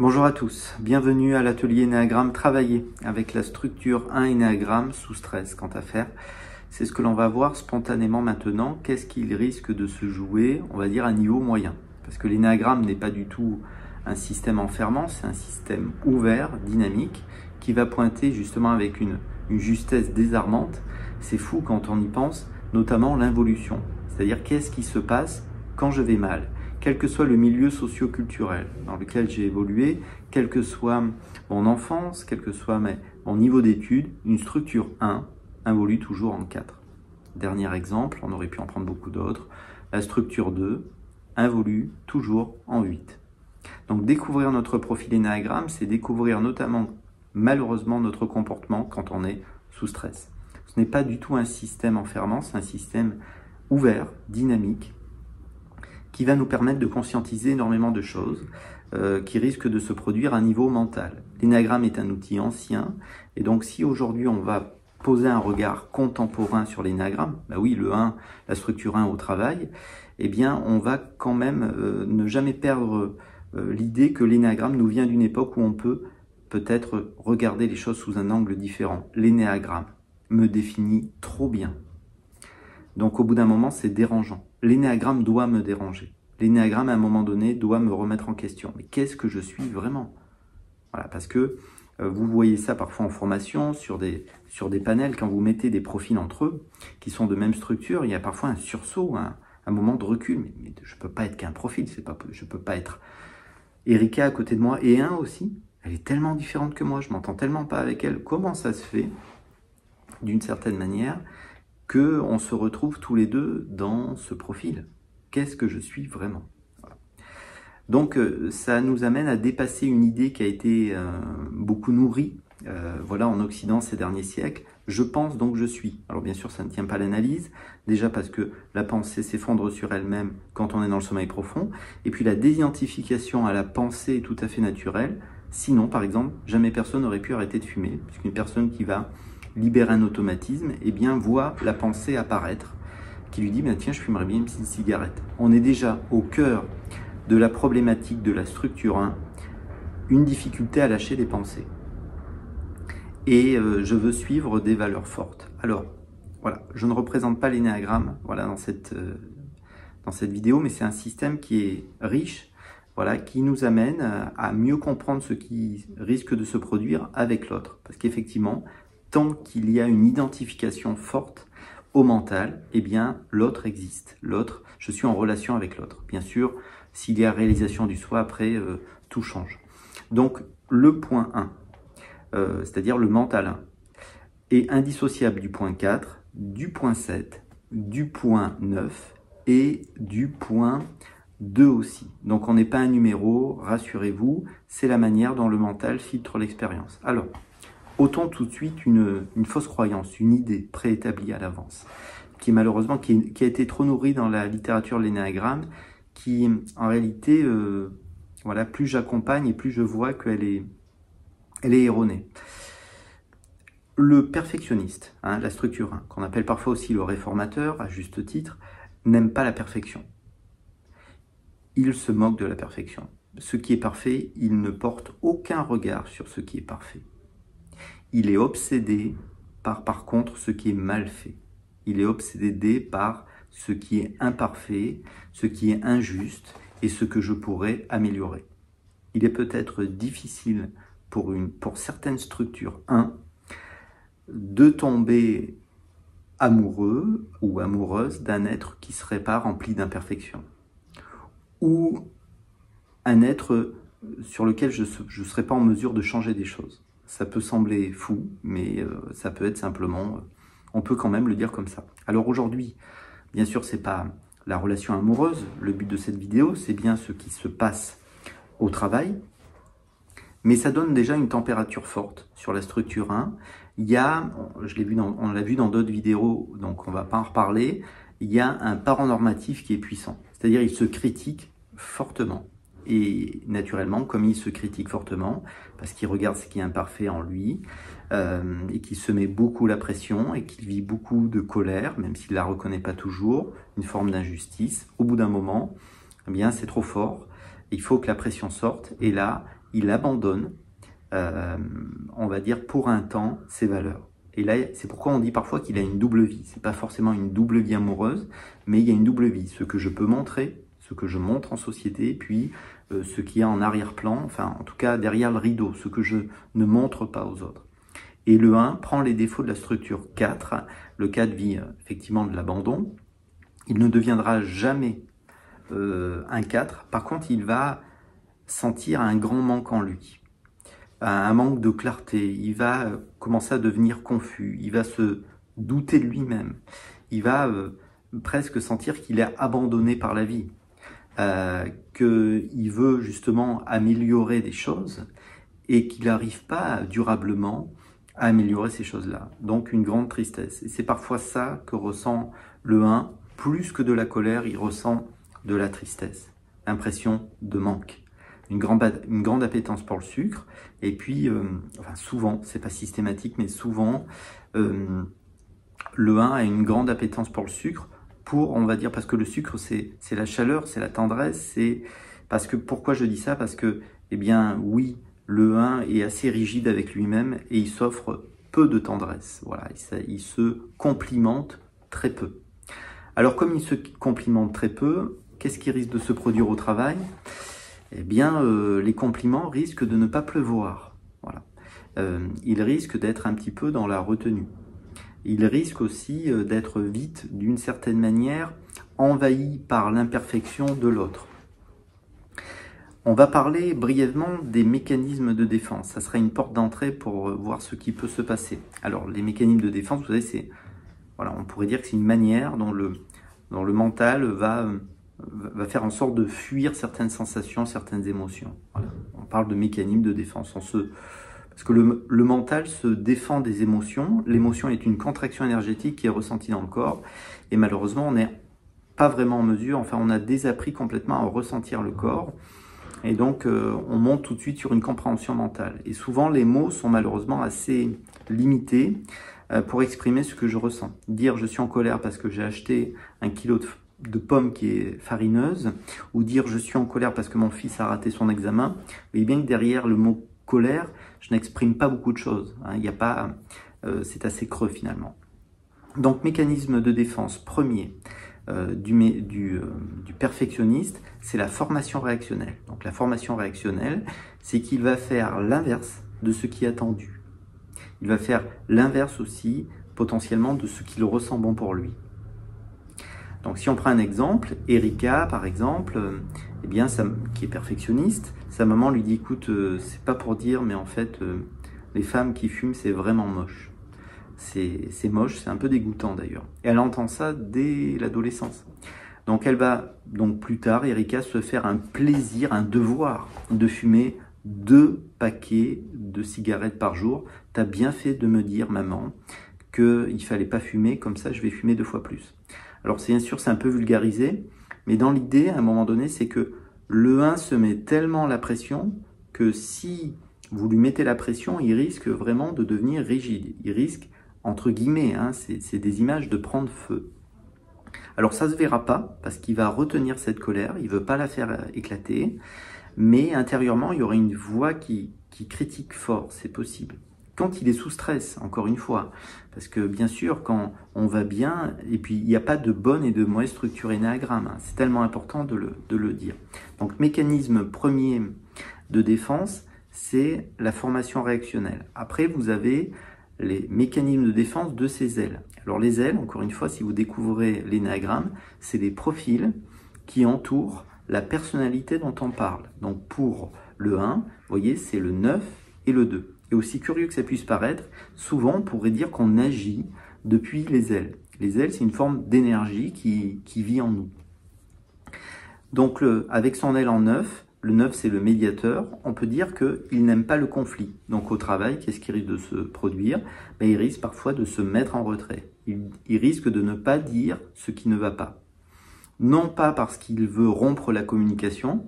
Bonjour à tous, bienvenue à l'atelier Énéagramme travailler avec la structure 1 Énéagramme sous stress. Quant à faire, c'est ce que l'on va voir spontanément maintenant. Qu'est-ce qu'il risque de se jouer, on va dire, à niveau moyen? Parce que l'Énéagramme n'est pas du tout un système enfermant, c'est un système ouvert, dynamique, qui va pointer justement avec une justesse désarmante. C'est fou quand on y pense, notamment l'involution. C'est-à-dire qu'est-ce qui se passe quand je vais mal? Quel que soit le milieu socio-culturel dans lequel j'ai évolué, quelle que soit mon enfance, quel que soit mon niveau d'études, une structure 1 évolue toujours en 4. Dernier exemple, on aurait pu en prendre beaucoup d'autres, la structure 2 évolue toujours en 8. Donc découvrir notre profil Énéagramme, c'est découvrir notamment, malheureusement, notre comportement quand on est sous stress. Ce n'est pas du tout un système enfermant, c'est un système ouvert, dynamique, qui va nous permettre de conscientiser énormément de choses qui risquent de se produire à niveau mental. L'énéagramme est un outil ancien, et donc si aujourd'hui on va poser un regard contemporain sur l'énéagramme, bah oui, le 1, la structure 1 au travail, eh bien on va quand même ne jamais perdre l'idée que l'énéagramme nous vient d'une époque où on peut peut-être regarder les choses sous un angle différent. L'énéagramme me définit trop bien. Donc au bout d'un moment, c'est dérangeant. L'énéagramme doit me déranger. L'énéagramme, à un moment donné, doit me remettre en question. Mais qu'est-ce que je suis vraiment? Voilà, parce que vous voyez ça parfois en formation, sur des panels, quand vous mettez des profils entre eux, qui sont de même structure, il y a parfois un sursaut, un moment de recul. Mais je ne peux pas être qu'un profil, je ne peux pas être Erika à côté de moi, et un aussi. Elle est tellement différente que moi, je m'entends tellement pas avec elle. Comment ça se fait, d'une certaine manière, qu'on se retrouve tous les deux dans ce profil? Qu'est-ce que je suis vraiment? Voilà. Donc ça nous amène à dépasser une idée qui a été beaucoup nourrie voilà, en Occident ces derniers siècles. Je pense donc je suis. Alors bien sûr ça ne tient pas à l'analyse, déjà parce que la pensée s'effondre sur elle-même quand on est dans le sommeil profond, et puis la désidentification à la pensée est tout à fait naturelle. Sinon par exemple, jamais personne n'aurait pu arrêter de fumer, puisqu'une personne qui va libère un automatisme, et bien voit la pensée apparaître, qui lui dit tiens, je fumerais bien une petite cigarette. On est déjà au cœur de la problématique de la structure 1, une difficulté à lâcher les pensées. Et je veux suivre des valeurs fortes. Alors, voilà, je ne représente pas l'énéagramme voilà, dans cette vidéo, mais c'est un système qui est riche, voilà, qui nous amène à mieux comprendre ce qui risque de se produire avec l'autre. Parce qu'effectivement, tant qu'il y a une identification forte au mental, eh bien l'autre existe. L'autre, je suis en relation avec l'autre. Bien sûr, s'il y a réalisation du soi, après, tout change. Donc, le point 1, c'est-à-dire le mental 1, est indissociable du point 4, du point 7, du point 9 et du point 2 aussi. Donc, on n'est pas un numéro, rassurez-vous, c'est la manière dont le mental filtre l'expérience. Alors, ôtons tout de suite une fausse croyance, une idée préétablie à l'avance, qui malheureusement qui a été trop nourrie dans la littérature de l'énéagramme, qui en réalité, voilà, plus j'accompagne et plus je vois qu'elle est erronée. Le perfectionniste, la structure 1, qu'on appelle parfois aussi le réformateur, à juste titre, n'aime pas la perfection. Il se moque de la perfection. Ce qui est parfait, il ne porte aucun regard sur ce qui est parfait. Il est obsédé par contre, ce qui est mal fait. Il est obsédé par ce qui est imparfait, ce qui est injuste et ce que je pourrais améliorer. Il est peut-être difficile pour certaines structures 1 de tomber amoureux ou amoureuse d'un être qui ne serait pas rempli d'imperfections, ou un être sur lequel je ne serais pas en mesure de changer des choses. Ça peut sembler fou, mais ça peut être simplement, on peut quand même le dire comme ça. Alors aujourd'hui, bien sûr, c'est pas la relation amoureuse, le but de cette vidéo, c'est bien ce qui se passe au travail, mais ça donne déjà une température forte sur la structure 1. Il y a, on l'a vu dans d'autres vidéos, donc on va pas en reparler, il y a un parent normatif qui est puissant, c'est-à-dire il se critique fortement. Et naturellement, comme il se critique fortement, parce qu'il regarde ce qui est imparfait en lui, et qu'il se met beaucoup la pression, et qu'il vit beaucoup de colère, même s'il ne la reconnaît pas toujours, une forme d'injustice, au bout d'un moment, eh bien c'est trop fort, il faut que la pression sorte, et là, il abandonne, on va dire pour un temps, ses valeurs. Et là, c'est pourquoi on dit parfois qu'il a une double vie. C'est pas forcément une double vie amoureuse, mais il y a une double vie. Ce que je peux montrer, ce que je montre en société, puis ce qui est en arrière-plan, enfin en tout cas derrière le rideau, ce que je ne montre pas aux autres. Et le 1 prend les défauts de la structure 4. Le 4 vit effectivement de l'abandon. Il ne deviendra jamais un 4. Par contre, il va sentir un grand manque en lui, un manque de clarté. Il va commencer à devenir confus. Il va se douter de lui-même. Il va presque sentir qu'il est abandonné par la vie, qu'il veut justement améliorer des choses et qu'il n'arrive pas durablement à améliorer ces choses-là. Donc une grande tristesse. Et c'est parfois ça que ressent le 1. Plus que de la colère, il ressent de la tristesse, l'impression de manque, une grande appétence pour le sucre. Et puis, enfin souvent, c'est pas systématique, mais souvent, le 1 a une grande appétence pour le sucre, on va dire, parce que le sucre, c'est la chaleur, c'est la tendresse, parce que, pourquoi je dis ça? Parce que, eh bien, oui, le 1 est assez rigide avec lui-même et il s'offre peu de tendresse. Voilà, il se complimente très peu. Alors, comme il se complimente très peu, qu'est-ce qui risque de se produire au travail? Eh bien, les compliments risquent de ne pas pleuvoir. Voilà. Il risque d'être un petit peu dans la retenue. Il risque aussi d'être vite, d'une certaine manière, envahi par l'imperfection de l'autre. On va parler brièvement des mécanismes de défense. Ça sera une porte d'entrée pour voir ce qui peut se passer. Alors, les mécanismes de défense, vous savez, c'est, voilà, on pourrait dire que c'est une manière dont le mental va faire en sorte de fuir certaines sensations, certaines émotions. Voilà. On parle de mécanismes de défense. Parce que le mental se défend des émotions. L'émotion est une contraction énergétique qui est ressentie dans le corps. Et malheureusement, on n'est pas vraiment en mesure, enfin on a désappris complètement à ressentir le corps. Et donc, on monte tout de suite sur une compréhension mentale. Et souvent, les mots sont malheureusement assez limités pour exprimer ce que je ressens. Dire « je suis en colère parce que j'ai acheté un kilo de pommes qui est farineuse » ou dire « je suis en colère parce que mon fils a raté son examen », vous voyez bien que derrière le mot « colère », je n'exprime pas beaucoup de choses. Hein. Il n'y a pas, c'est assez creux finalement. Donc, mécanisme de défense premier. Du perfectionniste, c'est la formation réactionnelle. Donc la formation réactionnelle, c'est qu'il va faire l'inverse de ce qui est attendu. Il va faire l'inverse aussi, potentiellement, de ce qu'il ressent bon pour lui. Donc si on prend un exemple, Erika, par exemple, eh bien, qui est perfectionniste, sa maman lui dit, écoute, c'est pas pour dire, mais en fait, les femmes qui fument, c'est vraiment moche. C'est moche, c'est un peu dégoûtant d'ailleurs. Et elle entend ça dès l'adolescence. Donc elle va, donc plus tard, Erika, se faire un plaisir, un devoir de fumer 2 paquets de cigarettes par jour. T'as bien fait de me dire, maman, qu'il fallait pas fumer, comme ça je vais fumer 2 fois plus. Alors c'est bien sûr, c'est un peu vulgarisé, mais dans l'idée, à un moment donné, c'est que le 1 se met tellement la pression que si vous lui mettez la pression, il risque vraiment de devenir rigide. Il risque, entre guillemets, hein, c'est des images de prendre feu. Alors ça ne se verra pas, parce qu'il va retenir cette colère, il ne veut pas la faire éclater, mais intérieurement, il y aura une voix qui critique fort, c'est possible. Quand il est sous stress, encore une fois, parce que bien sûr, quand on va bien, et puis il n'y a pas de bonne et de mauvaise structure énéagramme, hein, c'est tellement important de le dire. Donc, mécanisme premier de défense, c'est la formation réactionnelle. Après, vous avez les mécanismes de défense de ces ailes. Alors les ailes, encore une fois, si vous découvrez l'énéagramme, c'est des profils qui entourent la personnalité dont on parle. Donc pour le 1, vous voyez, c'est le 9 et le 2. Et aussi curieux que ça puisse paraître, souvent on pourrait dire qu'on agit depuis les ailes. Les ailes, c'est une forme d'énergie qui vit en nous. Donc avec son aile en 9, le 9 c'est le médiateur, on peut dire qu'il n'aime pas le conflit. Donc au travail, qu'est-ce qui risque de se produire? Il risque parfois de se mettre en retrait. Il risque de ne pas dire ce qui ne va pas. Non pas parce qu'il veut rompre la communication,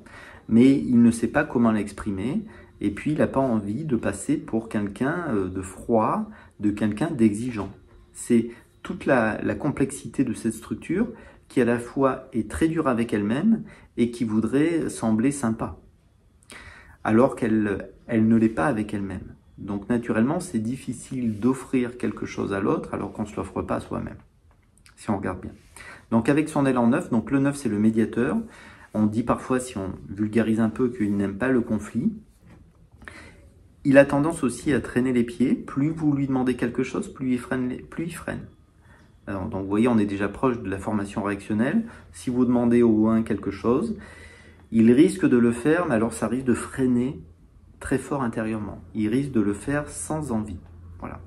mais il ne sait pas comment l'exprimer. Et puis, il n'a pas envie de passer pour quelqu'un de froid, de quelqu'un d'exigeant. C'est toute la complexité de cette structure qui, à la fois, est très dure avec elle-même et qui voudrait sembler sympa. alors qu'elle ne l'est pas avec elle-même. Donc naturellement, c'est difficile d'offrir quelque chose à l'autre alors qu'on ne se l'offre pas à soi-même, si on regarde bien. Donc avec son élan 9, donc le 9 c'est le médiateur. On dit parfois, si on vulgarise un peu, qu'il n'aime pas le conflit. Il a tendance aussi à traîner les pieds. Plus vous lui demandez quelque chose, plus il freine. Alors, donc vous voyez, on est déjà proche de la formation réactionnelle. Si vous demandez au 1 quelque chose, il risque de le faire, mais alors ça risque de freiner très fort intérieurement. Il risque de le faire sans envie. Voilà.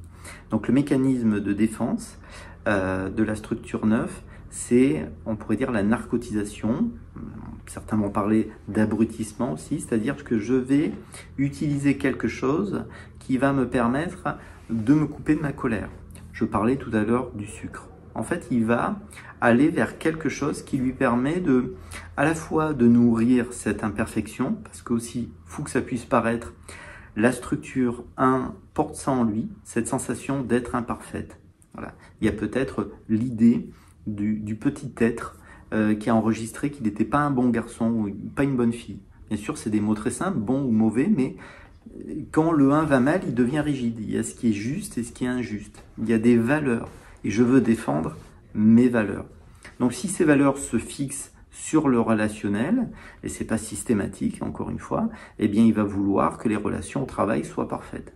Donc le mécanisme de défense de la structure 9, c'est, on pourrait dire, la narcotisation. Certains vont parler d'abrutissement aussi, c'est-à-dire que je vais utiliser quelque chose qui va me permettre de me couper de ma colère. Je parlais tout à l'heure du sucre. En fait, il va aller vers quelque chose qui lui permet de, à la fois de nourrir cette imperfection, parce que aussi, fou que ça puisse paraître, la structure 1 porte ça en lui, cette sensation d'être imparfaite. Voilà. Il y a peut-être l'idée du petit être qui a enregistré qu'il n'était pas un bon garçon ou pas une bonne fille. Bien sûr, c'est des mots très simples, bon ou mauvais, mais quand le 1 va mal, il devient rigide. Il y a ce qui est juste et ce qui est injuste. Il y a des valeurs et je veux défendre mes valeurs. Donc si ces valeurs se fixent sur le relationnel, et c'est pas systématique, encore une fois, eh bien il va vouloir que les relations au travail soient parfaites.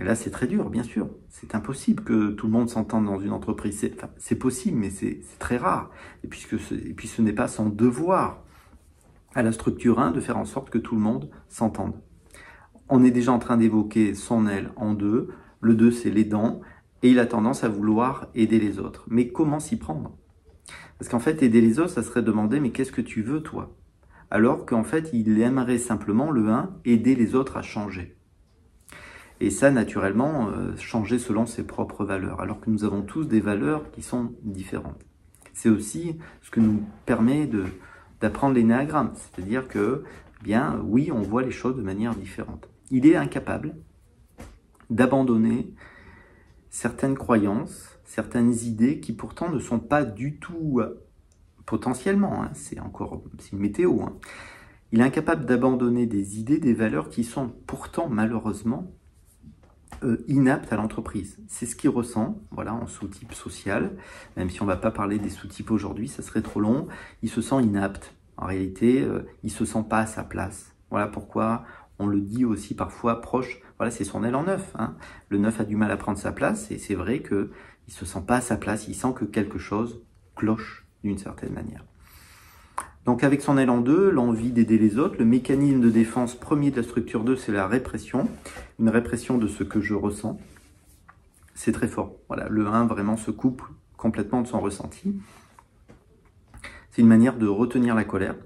Et là, c'est très dur, bien sûr. C'est impossible que tout le monde s'entende dans une entreprise. C'est possible, mais c'est très rare. Et puis ce n'est pas son devoir à la structure 1 de faire en sorte que tout le monde s'entende. On est déjà en train d'évoquer son aile en 2. Le 2, c'est l'aidant. Et il a tendance à vouloir aider les autres. Mais comment s'y prendre? Parce qu'en fait, aider les autres, ça serait demander, mais qu'est-ce que tu veux, toi? Alors qu'en fait, il aimerait simplement, le 1, aider les autres à changer. Et ça, naturellement, changer selon ses propres valeurs, alors que nous avons tous des valeurs qui sont différentes. C'est aussi ce que nous permet d'apprendre l'énéagramme, c'est-à-dire que, bien, oui, on voit les choses de manière différente. Il est incapable d'abandonner certaines croyances, certaines idées qui pourtant ne sont pas du tout, potentiellement, hein, c'est une météo, hein. Il est incapable d'abandonner des idées, des valeurs qui sont pourtant, malheureusement, inapte à l'entreprise. C'est ce qu'il ressent, voilà, en sous-type social, même si on ne va pas parler des sous-types aujourd'hui, ça serait trop long. Il se sent inapte. En réalité, il ne se sent pas à sa place. Voilà pourquoi on le dit aussi parfois proche, voilà, c'est son élan 9. Hein. Le 9 a du mal à prendre sa place, et c'est vrai qu'il ne se sent pas à sa place, il sent que quelque chose cloche d'une certaine manière. Donc avec son élan 2, l'envie d'aider les autres, le mécanisme de défense premier de la structure 2, c'est la répression. Une répression de ce que je ressens. C'est très fort. Voilà, le 1 vraiment se coupe complètement de son ressenti. C'est une manière de retenir la colère.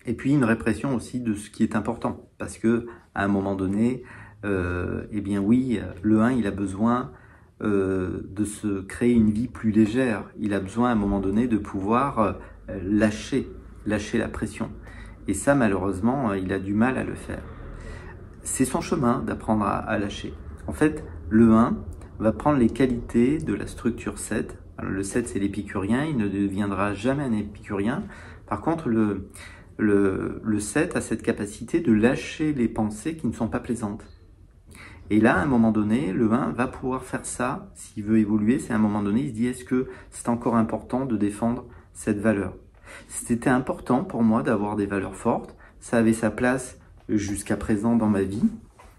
Et puis une répression aussi de ce qui est important. Parce que à un moment donné, eh bien oui, le 1, il a besoin de se créer une vie plus légère. Il a besoin à un moment donné de pouvoir lâcher la pression. Et ça, malheureusement, il a du mal à le faire. C'est son chemin d'apprendre à lâcher. En fait, le 1 va prendre les qualités de la structure 7. Alors, le 7, c'est l'épicurien, il ne deviendra jamais un épicurien. Par contre, le 7 a cette capacité de lâcher les pensées qui ne sont pas plaisantes. Et là, à un moment donné, le 1 va pouvoir faire ça, s'il veut évoluer, c'est à un moment donné, il se dit, est-ce que c'est encore important de défendre cette valeur? C'était important pour moi d'avoir des valeurs fortes, ça avait sa place jusqu'à présent dans ma vie,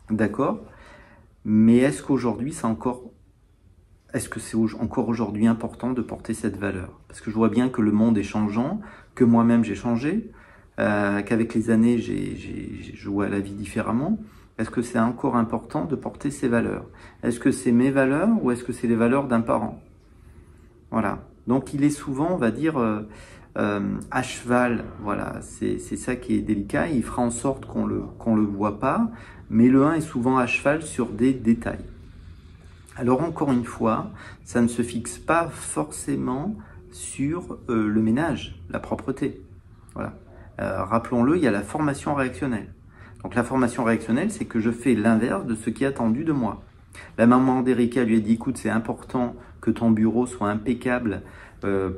d'accord? Mais est-ce qu'aujourd'hui, c'est encore aujourd'hui important de porter cette valeur? Parce que je vois bien que le monde est changeant, que moi-même j'ai changé, qu'avec les années, je vois la vie différemment. Est-ce que c'est encore important de porter ces valeurs? Est-ce que c'est mes valeurs ou est-ce que c'est les valeurs d'un parent? Voilà. Donc il est souvent, on va dire, à cheval. Voilà, c'est ça qui est délicat. Il fera en sorte qu'on le voit pas, mais le 1 est souvent à cheval sur des détails. Alors encore une fois, ça ne se fixe pas forcément sur le ménage, la propreté. Voilà. Rappelons-le, il y a la formation réactionnelle. Donc la formation réactionnelle, c'est que je fais l'inverse de ce qui est attendu de moi. La maman d'Erika lui a dit, écoute, c'est important que ton bureau soit impeccable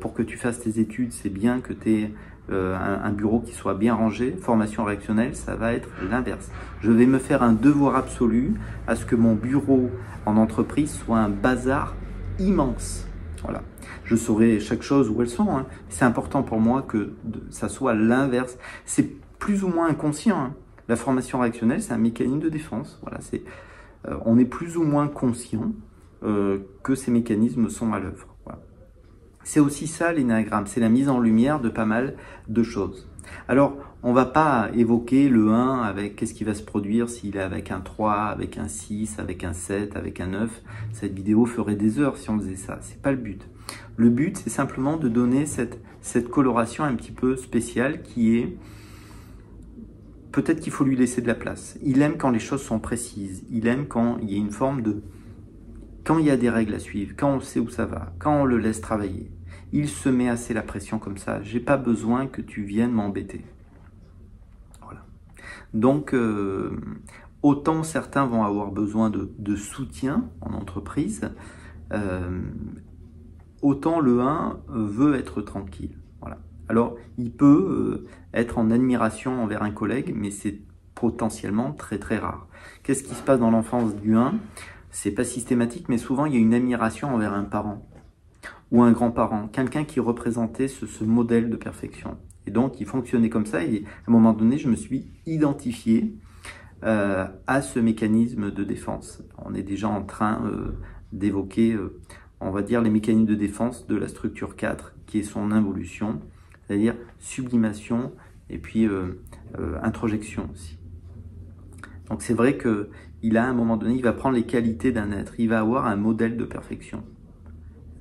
pour que tu fasses tes études, c'est bien que tu aies un bureau qui soit bien rangé. Formation réactionnelle, ça va être l'inverse. Je vais me faire un devoir absolu à ce que mon bureau en entreprise soit un bazar immense. Voilà. Je saurai chaque chose où elles sont. Hein. C'est important pour moi que ça soit l'inverse. C'est plus ou moins inconscient. Hein. La formation réactionnelle, c'est un mécanisme de défense. Voilà, on est plus ou moins conscient que ces mécanismes sont à l'œuvre. Voilà. C'est aussi ça l'énéagramme, c'est la mise en lumière de pas mal de choses. Alors, on ne va pas évoquer le 1 avec qu'est-ce qui va se produire s'il est avec un 3, avec un 6, avec un 7, avec un 9. Cette vidéo ferait des heures si on faisait ça, c'est pas le but. Le but, c'est simplement de donner cette coloration un petit peu spéciale qui est... Peut-être qu'il faut lui laisser de la place. Il aime quand les choses sont précises. Il aime quand il y a une forme de... Quand il y a des règles à suivre, quand on sait où ça va, quand on le laisse travailler. Il se met assez la pression comme ça. J'ai pas besoin que tu viennes m'embêter. Voilà. Donc, autant certains vont avoir besoin de soutien en entreprise, autant le 1 veut être tranquille. Voilà. Alors, il peut être en admiration envers un collègue, mais c'est potentiellement très très rare. Qu'est-ce qui se passe dans l'enfance du 1 ? C'est pas systématique, mais souvent il y a une admiration envers un parent ou un grand-parent, quelqu'un qui représentait ce modèle de perfection. Et donc, il fonctionnait comme ça, et à un moment donné, je me suis identifié à ce mécanisme de défense. On est déjà en train d'évoquer, on va dire, les mécanismes de défense de la structure 4, qui est son involution, c'est-à-dire sublimation et puis introjection aussi. Donc c'est vrai qu'il a à un moment donné, il va prendre les qualités d'un être, il va avoir un modèle de perfection.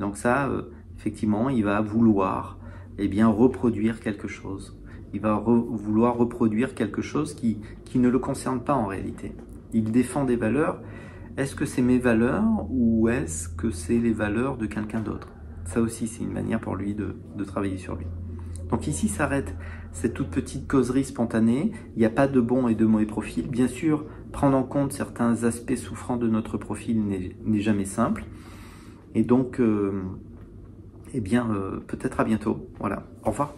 Donc ça, effectivement, il va vouloir reproduire quelque chose. Il va vouloir reproduire quelque chose qui ne le concerne pas en réalité. Il défend des valeurs. Est-ce que c'est mes valeurs ou est-ce que c'est les valeurs de quelqu'un d'autre? Ça aussi, c'est une manière pour lui de travailler sur lui. Donc ici s'arrête cette toute petite causerie spontanée. Il n'y a pas de bon et de mauvais profil. Bien sûr, prendre en compte certains aspects souffrants de notre profil n'est jamais simple. Et donc, peut-être à bientôt. Voilà. Au revoir.